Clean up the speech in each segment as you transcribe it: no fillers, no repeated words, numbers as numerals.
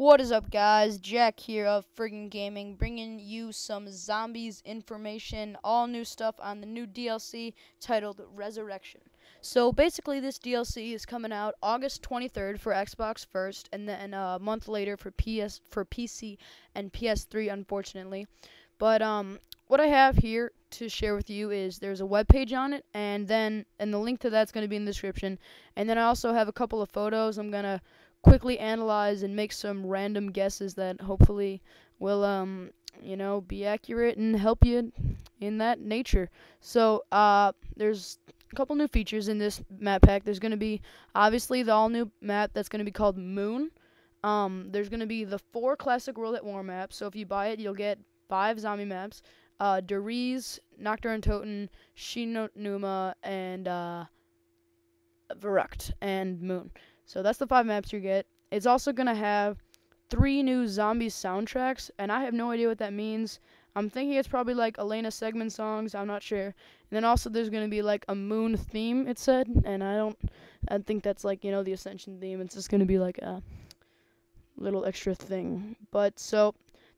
What is up, guys? Jack here of FriggenGaming, bringing you some zombies information, all new stuff on the new DLC titled Resurrection. So basically, this DLC is coming out August 23rd for Xbox first, and then a month later for PC and PS3, unfortunately. But what I have here to share with you is there's a web page on it, and the link to that's going to be in the description. And then I also have a couple of photos I'm gonna quickly analyze and make some random guesses that hopefully will be accurate and help you in that nature. So there's a couple new features in this map pack. There's going to be obviously the all new map that's going to be called Moon. There's going to be the 4 classic World at War maps. So if you buy it, you'll get 5 zombie maps: Deriz, Nocturne Toten, Shinonuma, and Verrucht and Moon. So that's the 5 maps you get. It's also going to have 3 new zombie soundtracks, and I have no idea what that means. I'm thinking it's probably like Elena Segman songs, I'm not sure. And then also there's going to be like a Moon theme, it said, and I think that's like, the Ascension theme. It's just going to be like a little extra thing. But so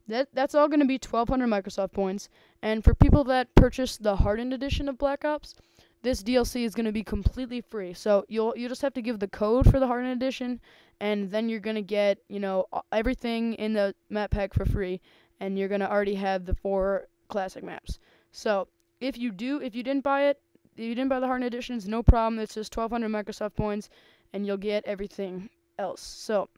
that's all going to be 1,200 Microsoft points. And for people that purchase the Hardened edition of Black Ops, this DLC is going to be completely free. So you just have to give the code for the Hardened edition, and then you're going to get, everything in the map pack for free, and you're going to already have the 4 classic maps. So if you didn't buy the Hardened edition, it's no problem. It's just 1,200 Microsoft points, and you'll get everything else. So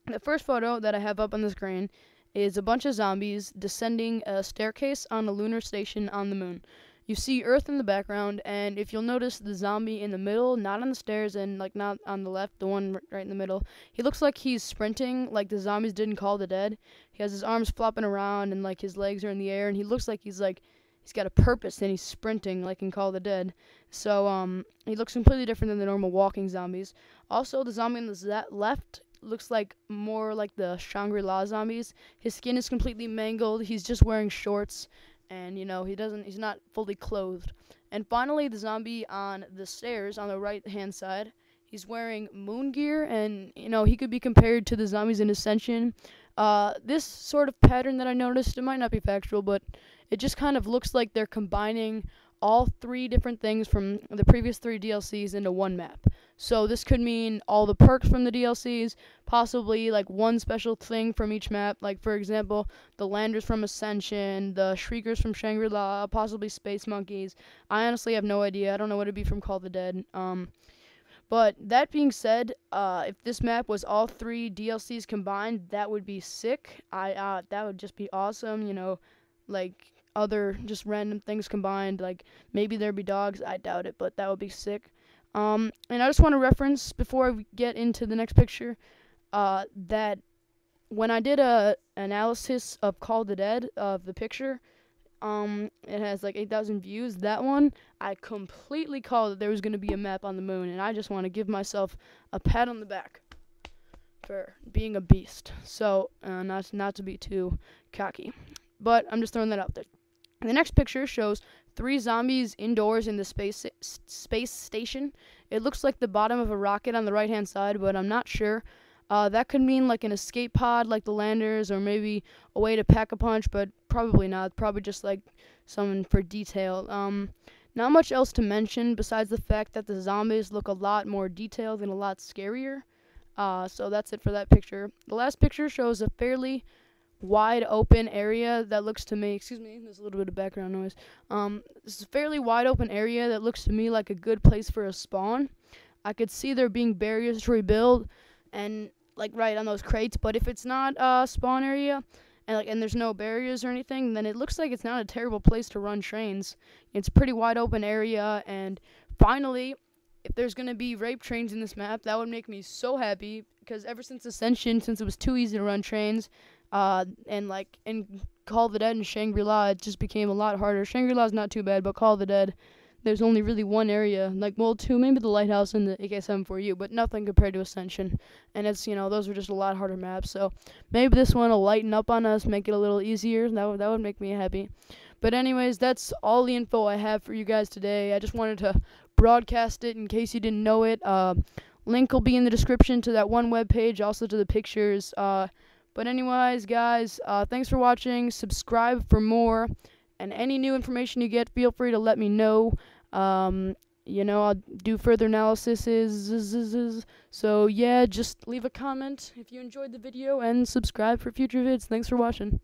the first photo that I have up on the screen is a bunch of zombies descending a staircase on a lunar station on the moon. You see Earth in the background, and if you'll notice the zombie in the middle, not on the stairs and not on the left, the one right in the middle, he looks like he's sprinting like the zombies did in Call of the Dead. He has his arms flopping around and like his legs are in the air, and he looks like he's got a purpose and he's sprinting like in Call of the Dead. So he looks completely different than the normal walking zombies. Also, the zombie on the left looks like more like the Shangri-La zombies. His skin is completely mangled. He's just wearing shorts. And he's not fully clothed. And finally, the zombie on the stairs on the right hand side, he's wearing moon gear, and he could be compared to the zombies in Ascension. This sort of pattern that I noticed, it might not be factual, but it just kind of looks like they're combining all 3 different things from the previous 3 DLCs into one map. So this could mean all the perks from the DLCs, possibly like one special thing from each map, like for example, the Landers from Ascension, the Shriekers from Shangri-La, possibly Space Monkeys. I honestly have no idea. I don't know what it'd be from Call of the Dead. But that being said, if this map was all 3 DLCs combined, that would be sick. That would just be awesome, like other just random things combined, like maybe there'd be dogs. I doubt it, but that would be sick. And I just want to reference, before I get into the next picture, that when I did a analysis of Call of the Dead, of the picture, it has like 8,000 views. That one, I completely called that there was going to be a map on the moon, and I just want to give myself a pat on the back for being a beast. So, not to be too cocky, but I'm just throwing that out there. The next picture shows 3 zombies indoors in the space station. It looks like the bottom of a rocket on the right-hand side, but I'm not sure. That could mean like an escape pod like the Landers, or maybe a way to pack a punch, but probably not. Probably just like something for detail. Not much else to mention besides the fact that the zombies look a lot more detailed and a lot scarier. So that's it for that picture. The last picture shows a fairly wide open area that looks to me, excuse me, there's a little bit of background noise. This is a fairly wide open area that looks to me like a good place for a spawn. I could see there being barriers to rebuild and like right on those crates, but if it's not a spawn area and there's no barriers or anything, then it looks like it's not a terrible place to run trains. It's a pretty wide open area. And finally, if there's going to be rape trains in this map, that would make me so happy, because ever since Ascension, since it was too easy to run trains, and like in Call of the Dead and Shangri-La, it just became a lot harder. Shangri-La's not too bad, but Call of the Dead, there's only really one area, like, well, 2, maybe the Lighthouse and the AK-74U, but nothing compared to Ascension. And it's, those were just a lot harder maps. So maybe this one will lighten up on us, make it a little easier. That would make me happy. But anyways, that's all the info I have for you guys today. I just wanted to broadcast it in case you didn't know it. Link will be in the description to that one web page, also to the pictures. But anyways, guys, thanks for watching. Subscribe for more. And any new information you get, feel free to let me know. I'll do further analysis. So, yeah, just leave a comment if you enjoyed the video and subscribe for future vids. Thanks for watching.